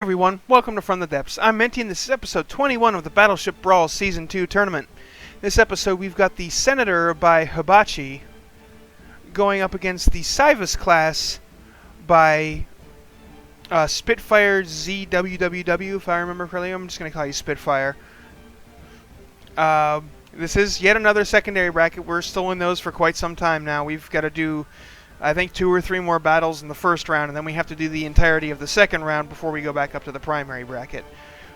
Everyone, welcome to From the Depths. I'm Menti and this is episode 21 of the Battleship Brawl Season 2 tournament. This episode we've got the Senator by Hibachi going up against the Civus class by Spitfire ZWWW, if I remember correctly. I'm just going to call you Spitfire. This is yet another secondary bracket. We're still in those for quite some time now. We've got to do, I think, 2 or 3 more battles in the first round, and then we have to do the entirety of the second round before we go back up to the primary bracket.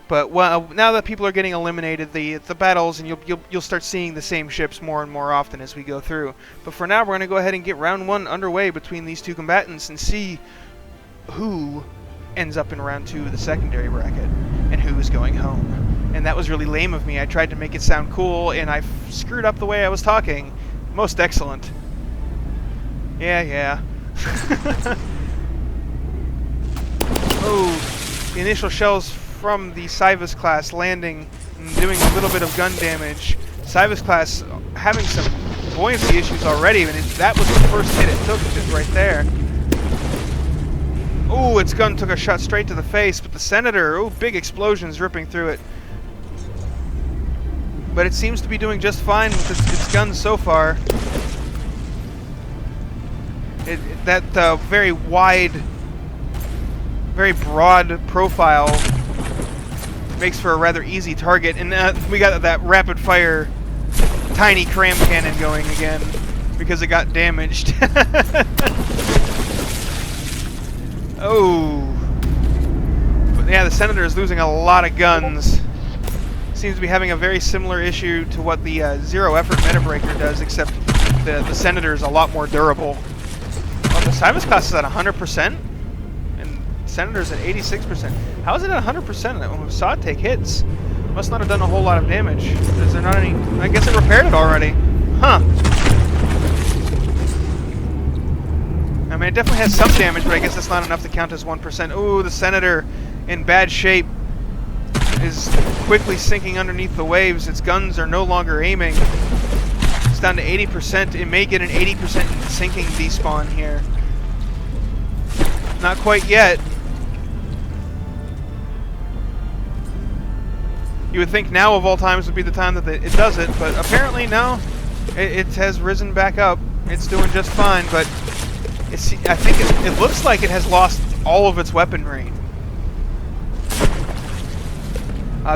But well, now that people are getting eliminated, the battles, and you'll start seeing the same ships more and more often as we go through. But for now, we're going to go ahead and get round 1 underway between these two combatants and see who ends up in round 2 of the secondary bracket and who is going home. And that was really lame of me. I tried to make it sound cool, and I screwed up the way I was talking. Most excellent. Yeah. Oh, the initial shells from the Civus class landing and doing a little bit of gun damage. Civus class having some buoyancy issues already, and that was the first hit it took, just right there. Oh, its gun took a shot straight to the face, but the Senator, oh, big explosions ripping through it. But it seems to be doing just fine with its guns so far. That very wide, very broad profile makes for a rather easy target. And we got that rapid fire tiny cram cannon going again because it got damaged. Oh. But yeah, the Senator is losing a lot of guns. Seems to be having a very similar issue to what the Zero Effort Metabreaker does, except the Senator is a lot more durable. Well, the Civus class is at 100%, and Senator's at 86%. How is it at 100%? We saw it take hits. Must not have done a whole lot of damage. Is there not any? I guess it repaired it already. Huh. I mean, it definitely has some damage, but I guess that's not enough to count as 1%. Ooh, the Senator in bad shape is quickly sinking underneath the waves. Its guns are no longer aiming. It's down to 80%. It may get an 80% sinking despawn here. Not quite yet. You would think now of all times would be the time that it does it, but apparently no. It has risen back up. It's doing just fine, but I think it looks like it has lost all of its weaponry.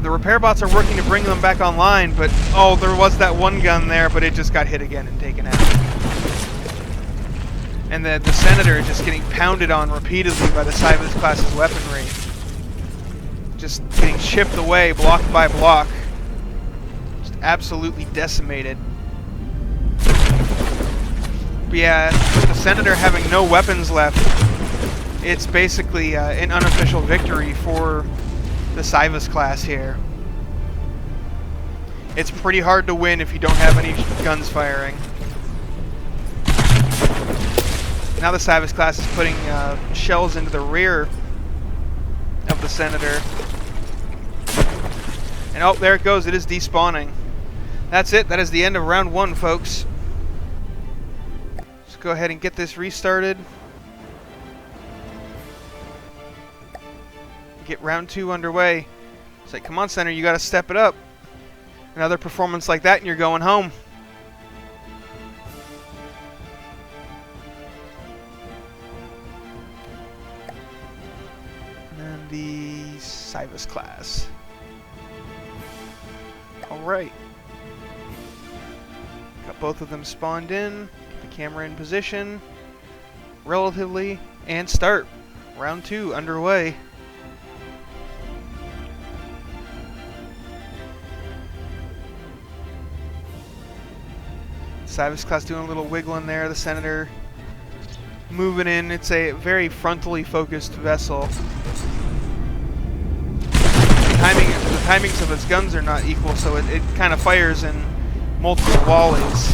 The repair bots are working to bring them back online, but oh, there was that one gun there, but it just got hit again and taken out. And the Senator is just getting pounded on repeatedly by the Civus class's weaponry. Just getting chipped away, block by block. Just absolutely decimated. But yeah, with the Senator having no weapons left, it's basically an unofficial victory for the Civus class here. It's pretty hard to win if you don't have any guns firing. Now the Civus class is putting shells into the rear of the Senator. And oh, there it goes. It is despawning. That's it. That is the end of round 1, folks. Let's go ahead and get this restarted. Get round 2 underway. It's like, come on, Senator, you got to step it up. Another performance like that and you're going home. And the Civus class. Alright. Got both of them spawned in. Get the camera in position. Relatively. And start. Round 2 underway. Civus class doing a little wiggling there. The Senator moving in. It's a very frontally focused vessel. The timings of its guns are not equal, so it kind of fires in multiple volleys.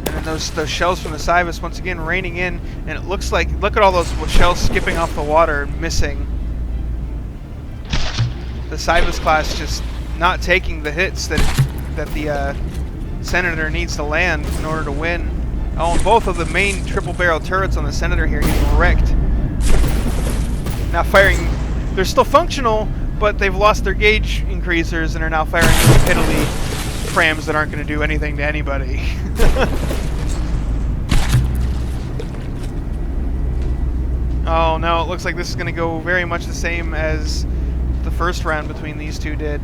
And then those shells from the Civus once again raining in, and it looks like, look at all those shells skipping off the water and missing. The Civus class just not taking the hits that the Senator needs to land in order to win. Oh, and both of the main triple barrel turrets on the Senator here getting wrecked. Now firing, they're still functional, but they've lost their gauge increasers and are now firing piddly prams that aren't going to do anything to anybody. Oh no, it looks like this is going to go very much the same as the first round between these two did.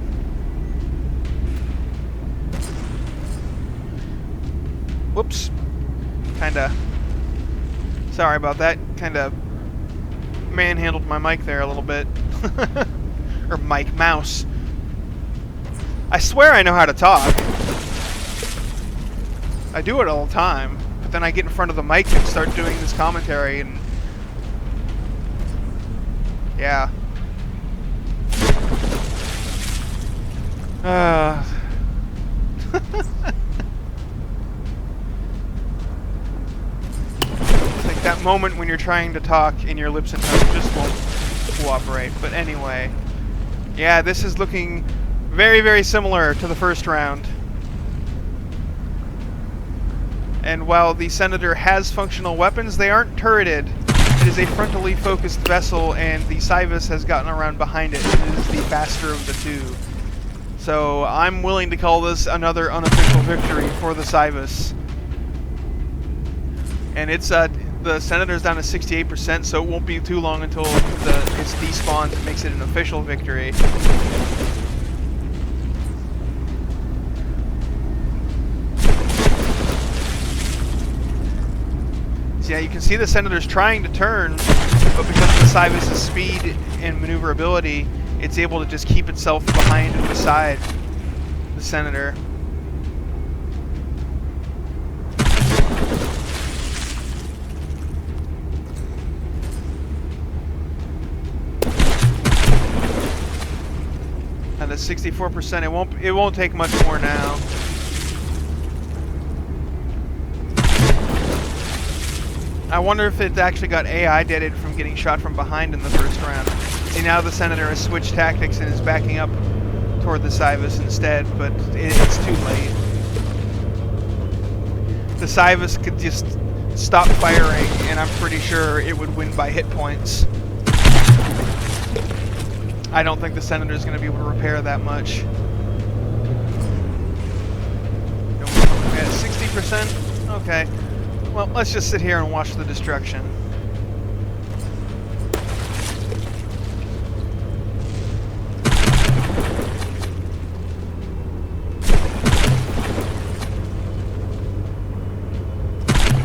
Whoops. Kinda. Sorry about that. Kinda manhandled my mic there a little bit. Or mic mouse. I swear I know how to talk. I do it all the time. But then I get in front of the mic and start doing this commentary and... yeah. It's like that moment when you're trying to talk and your lips and tongue just won't cooperate. But anyway, yeah, this is looking very, very similar to the first round. And while the Senator has functional weapons, they aren't turreted. It is a frontally focused vessel, and the Cybus has gotten around behind it. It is the faster of the two. So I'm willing to call this another unofficial victory for the Cybus. And it's the Senator's down to 68%, so it won't be too long until it's despawned and makes it an official victory. So yeah, you can see the Senator's trying to turn, but because of the Cybus' speed and maneuverability, it's able to just keep itself behind and beside the Senator. And at 64%, it won't take much more now. I wonder if it actually got AI deaded from getting shot from behind in the first round. See, now the Senator has switched tactics and is backing up toward the Cybus instead, but it's too late. The Cybus could just stop firing, and I'm pretty sure it would win by hit points. I don't think the Senator is going to be able to repair that much. At 60%? Okay. Well, let's just sit here and watch the destruction.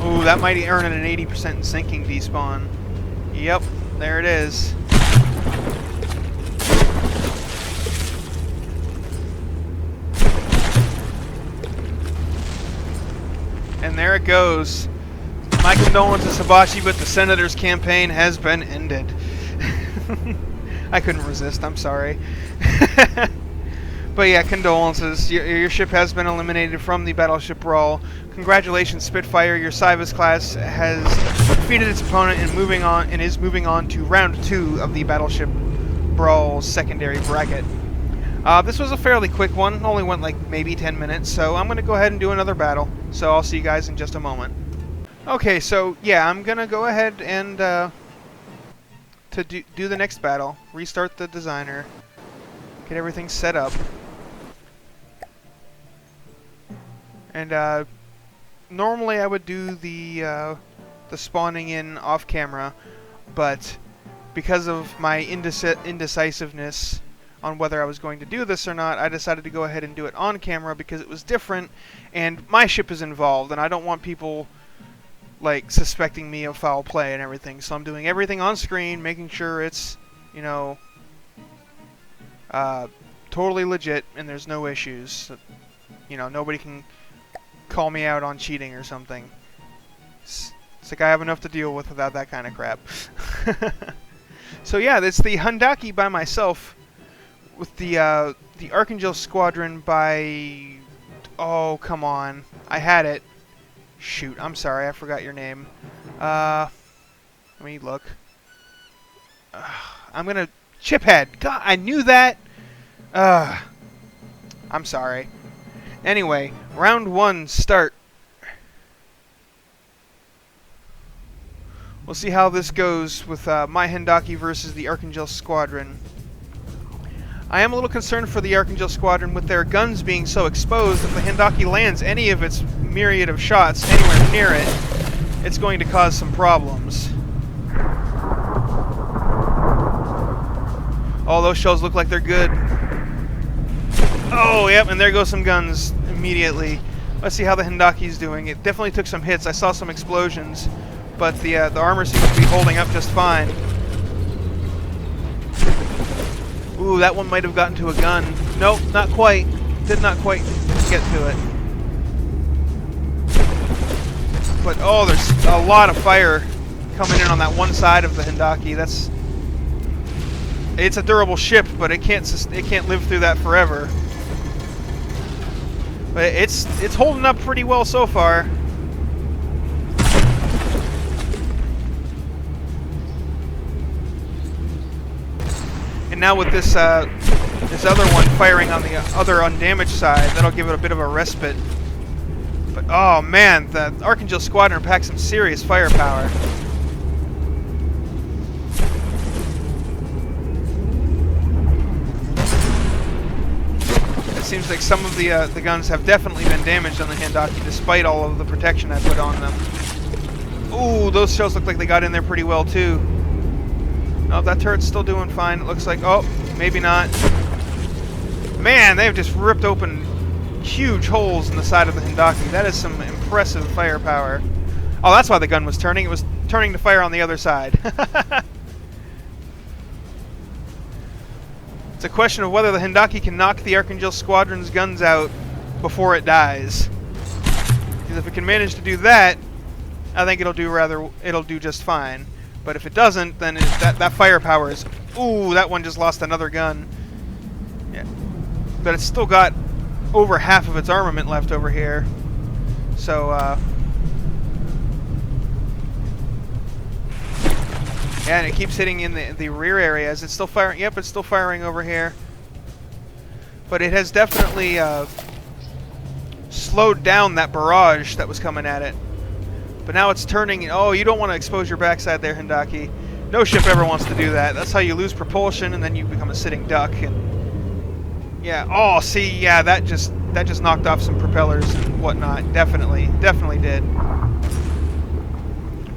Ooh, that might earn an 80% sinking despawn. Yep, there it is. And there it goes. My condolences, Hibachi, but the Senator's campaign has been ended. I couldn't resist, I'm sorry. But yeah, condolences. Your ship has been eliminated from the Battleship Brawl. Congratulations, Spitfire. Your Cybus class has defeated its opponent and is moving on to round 2 of the Battleship Brawl secondary bracket. This was a fairly quick one. Only went like maybe 10 minutes, so I'm going to go ahead and do another battle. So I'll see you guys in just a moment. Okay, so yeah, I'm gonna go ahead and to do the next battle. Restart the designer, get everything set up, and normally I would do the spawning in off camera, but because of my indecisiveness on whether I was going to do this or not, I decided to go ahead and do it on camera because it was different, and my ship is involved, and I don't want people like suspecting me of foul play and everything. So I'm doing everything on screen, making sure it's, you know, totally legit and there's no issues. You know, nobody can call me out on cheating or something. It's like I have enough to deal with without that kind of crap. So yeah, it's the Hundaki by myself with the Archangel Squadron by... oh, come on. I had it. Shoot, I'm sorry, I forgot your name. Let me look. I'm gonna... Chiphead! God, I knew that! I'm sorry. Anyway, round 1, start. We'll see how this goes with my Hendaki versus the Archangel Squadron. I am a little concerned for the Archangel Squadron with their guns being so exposed. If the Hendaki lands any of its myriad of shots anywhere near it, it's going to cause some problems. Oh, those shells look like they're good. Oh, yep, and there goes some guns immediately. Let's see how the Hendaki's doing. It definitely took some hits. I saw some explosions, but the armor seems to be holding up just fine. Ooh, that one might have gotten to a gun. Nope, not quite. Did not quite get to it. But oh, there's a lot of fire coming in on that one side of the Hendaki. It's a durable ship, but it can't live through that forever. But it's holding up pretty well so far. And now with this this other one firing on the other undamaged side, that'll give it a bit of a respite. But oh man, the Archangel Squadron packs some serious firepower. It seems like some of the guns have definitely been damaged on the Hendaki, despite all of the protection I put on them. Ooh, those shells look like they got in there pretty well too. No, that turret's still doing fine. It looks like, oh, maybe not. Man, they've just ripped open huge holes in the side of the Hendaki. That is some impressive firepower. Oh, that's why the gun was turning. It was turning to fire on the other side. It's a question of whether the Hendaki can knock the Archangel Squadron's guns out before it dies. Because if it can manage to do that, I think it'll do just fine. But if it doesn't, then that firepower is... Ooh, that one just lost another gun. Yeah. But it's still got over half of its armament left over here. So, yeah, and it keeps hitting in the rear areas. It's still firing... Yep, it's still firing over here. But it has definitely slowed down that barrage that was coming at it. But now it's turning... Oh, you don't want to expose your backside there, Hendaki. No ship ever wants to do that. That's how you lose propulsion, and then you become a sitting duck. And yeah. Oh, see, yeah, that just knocked off some propellers and whatnot. Definitely did.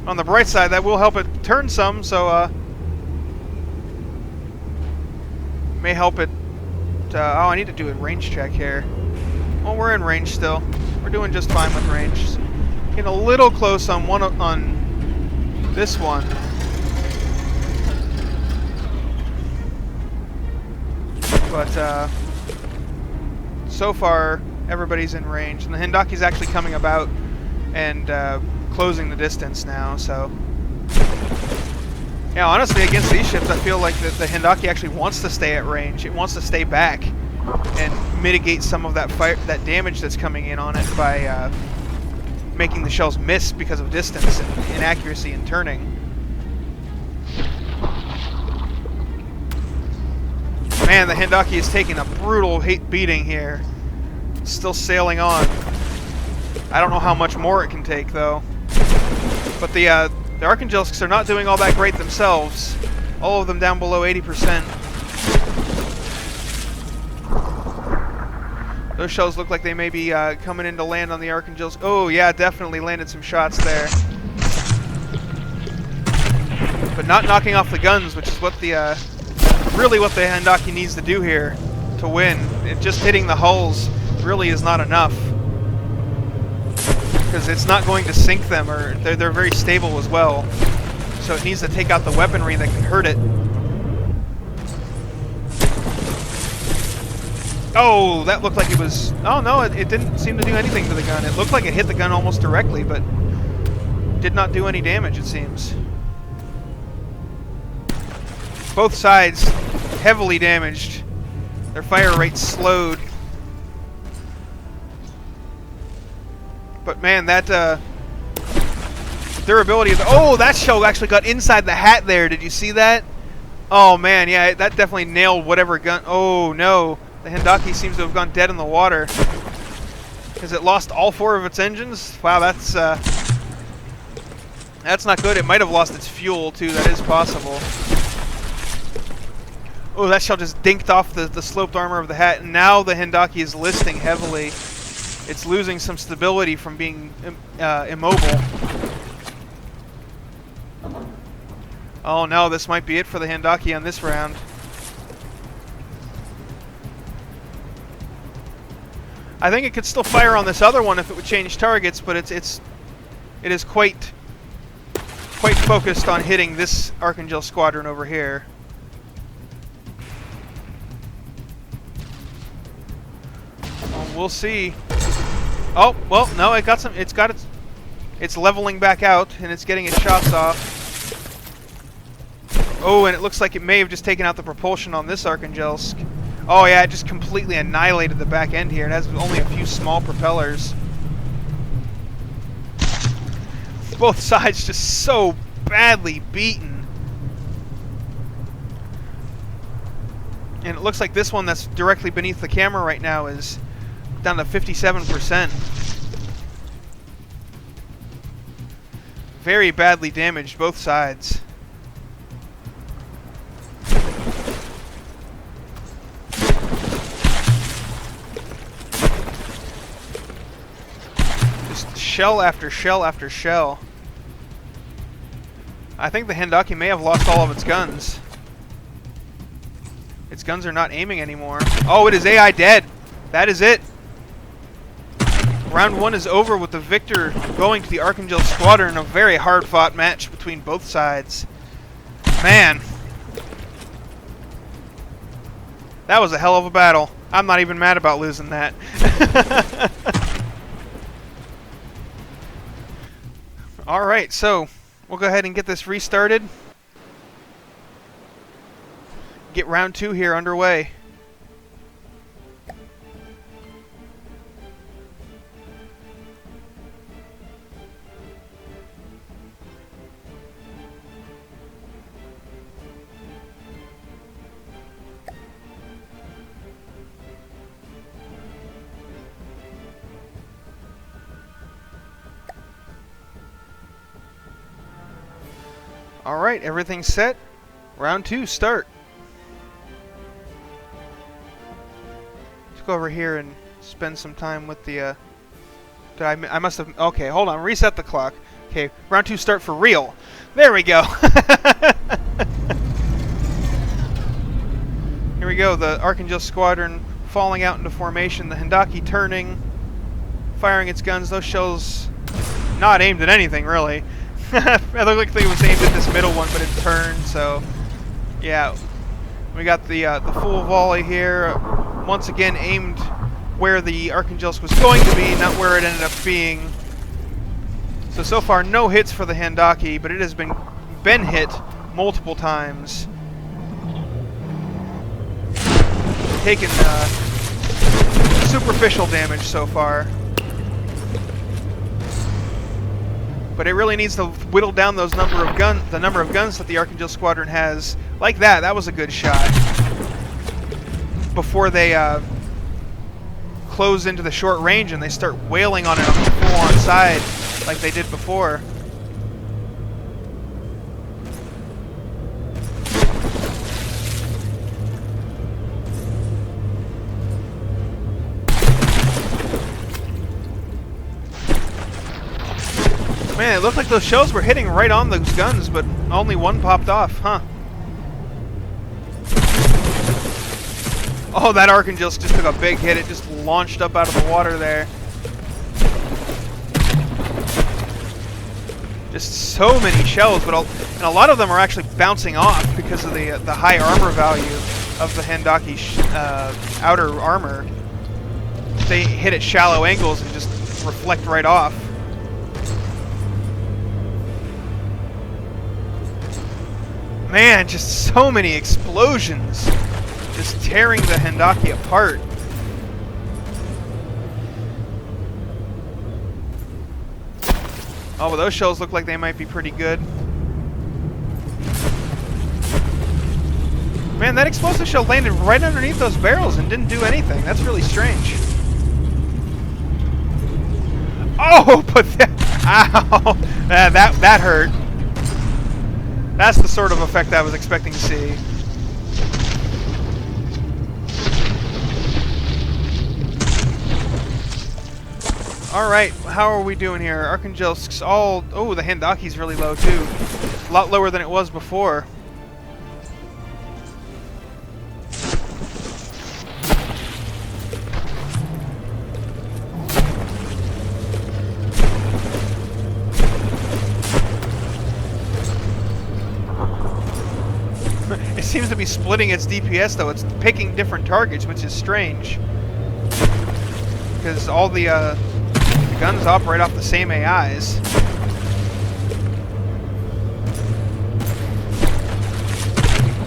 On the bright side, that will help it turn some. So may help it. Oh, I need to do a range check here. Well, we're in range still. We're doing just fine with range. Getting a little close on this one. But so far everybody's in range, and the Hendaki's actually coming about and closing the distance now. So yeah, honestly, against these ships, I feel like the Hendaki actually wants to stay at range. It wants to stay back and mitigate some of that damage that's coming in on it by making the shells miss because of distance and inaccuracy in turning. Man, the Hendaki is taking a brutal beating here. It's still sailing on. I don't know how much more it can take, though. But the Archangelists are not doing all that great themselves. All of them down below 80%. Those shells look like they may be coming in to land on the Archangels. Oh, yeah, definitely landed some shots there. But not knocking off the guns, which is what really what the Hendaki needs to do here to win. Just hitting the hulls really is not enough. Because it's not going to sink them, or they're very stable as well. So it needs to take out the weaponry that can hurt it. Oh, that looked like it was... Oh, no, it didn't seem to do anything to the gun. It looked like it hit the gun almost directly, but did not do any damage, it seems. Both sides heavily damaged. Their fire rate slowed. But man, that durability of oh, that shell actually got inside the hat there. Did you see that? Oh man, yeah, that definitely nailed whatever gun. Oh no, the Hendaki seems to have gone dead in the water. Has it lost all 4 of its engines? Wow, that's That's not good. It might have lost its fuel, too. That is possible. Oh, that shell just dinked off the sloped armor of the hat, and now the Hendaki is listing heavily. It's losing some stability from being immobile. Oh no, this might be it for the Hendaki on this round. I think it could still fire on this other one if it would change targets, but it is quite focused on hitting this Archangel squadron over here. Well, we'll see. Oh well, no, it got some. It's leveling back out and it's getting its shots off. Oh, and it looks like it may have just taken out the propulsion on this Archangelsk. Oh yeah, it just completely annihilated the back end here. It has only a few small propellers. Both sides just so badly beaten. And it looks like this one that's directly beneath the camera right now is down to 57%. Very badly damaged, both sides. Shell after shell after shell. I think the Hendaki may have lost all of its guns. Its guns are not aiming anymore. Oh, it is AI dead. That is it. Round 1 is over with the victor going to the Archangel Squadron. A very hard-fought match between both sides. Man. That was a hell of a battle. I'm not even mad about losing that. Alright, so we'll go ahead and get this restarted. Get round 2 here underway. Alright, everything's set. Round 2, start. Let's go over here and spend some time with the, I must have, okay, hold on, reset the clock. Okay, round 2, start for real. There we go. Here we go, the Archangel Squadron falling out into formation, the Hendaki turning, firing its guns, those shells not aimed at anything, really. It looked like it was aimed at this middle one, but it turned, so yeah. We got the full volley here. Once again aimed where the Archangelsk was going to be, not where it ended up being. So far no hits for the Hendaki, but it has been hit multiple times. Taken superficial damage so far. But it really needs to whittle down the number of guns that the Archangel Squadron has. Like that. That was a good shot. Before they close into the short range and they start wailing on it on the full-on side like they did before. Man, it looked like those shells were hitting right on those guns, but only one popped off, huh? Oh, that Archangelsk just took a big hit. It just launched up out of the water there. Just so many shells, and a lot of them are actually bouncing off because of the high armor value of the Hendaki outer armor. They hit at shallow angles and just reflect right off. Man, just so many explosions. Just tearing the Hendaki apart. Oh, well, those shells look like they might be pretty good. Man, that explosive shell landed right underneath those barrels and didn't do anything. That's really strange. Oh, but Ow! That hurt. That's the sort of effect I was expecting to see. Alright, how are we doing here? Archangelsk's all... Oh, the Handaki's really low too. A lot lower than it was before. It seems to be splitting its DPS though. It's picking different targets, which is strange. Because all the guns operate off the same AIs.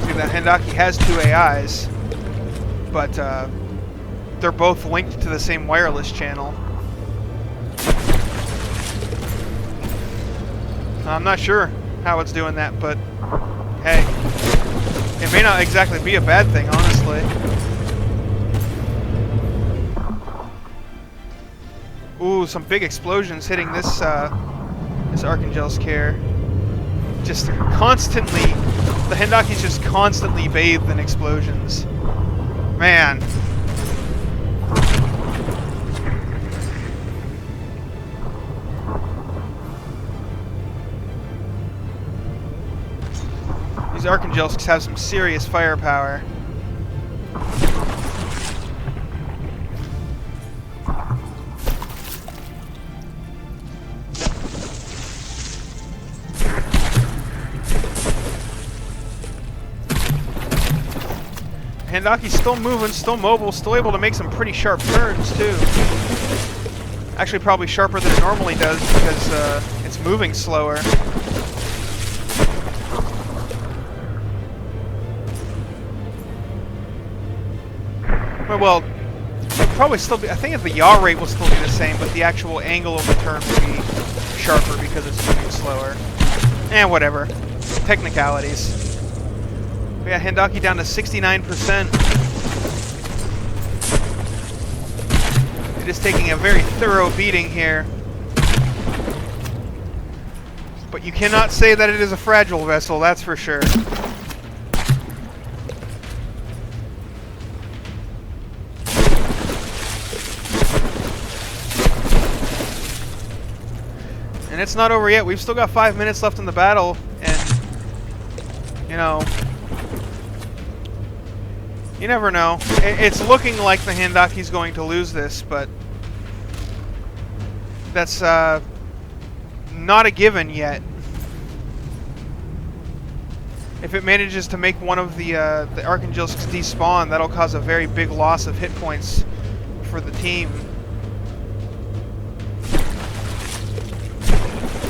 See, the Handaki has 2 AIs, but they're both linked to the same wireless channel. I'm not sure how it's doing that, but hey, it may not exactly be a bad thing, honestly. Ooh, some big explosions hitting this this Archangelsk here. Just constantly, the Handaki's just constantly bathed in explosions. Man. These Archangelsks have some serious firepower. Handaki's still moving, still mobile, still able to make some pretty sharp turns too. Actually probably sharper than it normally does because it's moving slower. Well, it'll probably still be, I think the yaw rate will still be the same, but the actual angle of the turn will be sharper because it's moving slower. And whatever. Technicalities. We got Handaki down to 69%. It is taking a very thorough beating here. But you cannot say that it is a fragile vessel, that's for sure. And it's not over yet. We've still got 5 minutes left in the battle, and you know, you never know. It's looking like the Handaki's going to lose this, but that's not a given yet. If it manages to make one of the Archangelsks despawn, that'll cause a very big loss of hit points for the team.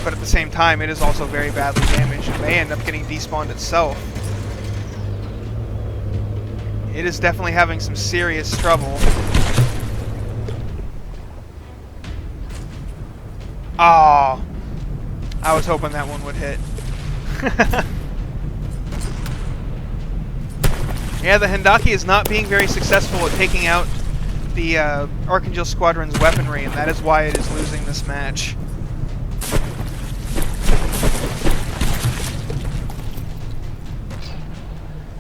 But at the same time, it is also very badly damaged and may end up getting despawned itself. It is definitely having some serious trouble. Oh, I was hoping that one would hit. Yeah, the Handaki is not being very successful at taking out the Archangel Squadron's weaponry, and that is why it is losing this match.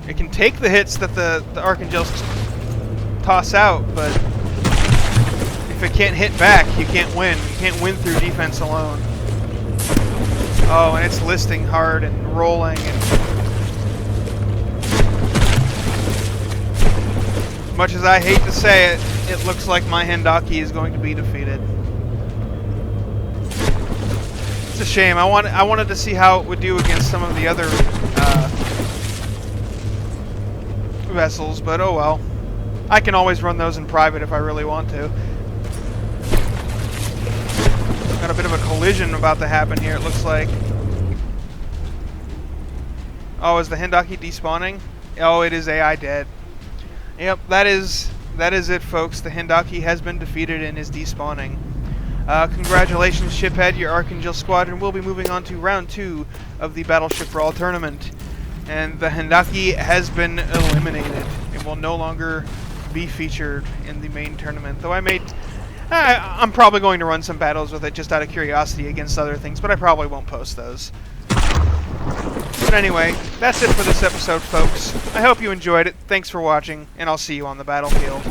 It can take the hits that the Archangels toss out, but if it can't hit back, you can't win. You can't win through defense alone. Oh, and it's listing hard and rolling. And as much as I hate to say it, it looks like my Handaki is going to be defeated. It's a shame. I wanted to see how it would do against some of the other vessels, but oh well. I can always run those in private if I really want to. Got a bit of a collision about to happen here, it looks like. Oh, is the Handaki despawning? Oh, it is AI dead. Yep, that is it, folks. The Handaki has been defeated and is despawning. Congratulations, Shiphead. Your Archangel Squadron will be moving on to round 2 of the Battleship Brawl tournament. And the Handaki has been eliminated. It will no longer be featured in the main tournament. Though I I'm probably going to run some battles with it just out of curiosity against other things, but I probably won't post those. But anyway, that's it for this episode, folks. I hope you enjoyed it. Thanks for watching, and I'll see you on the battlefield.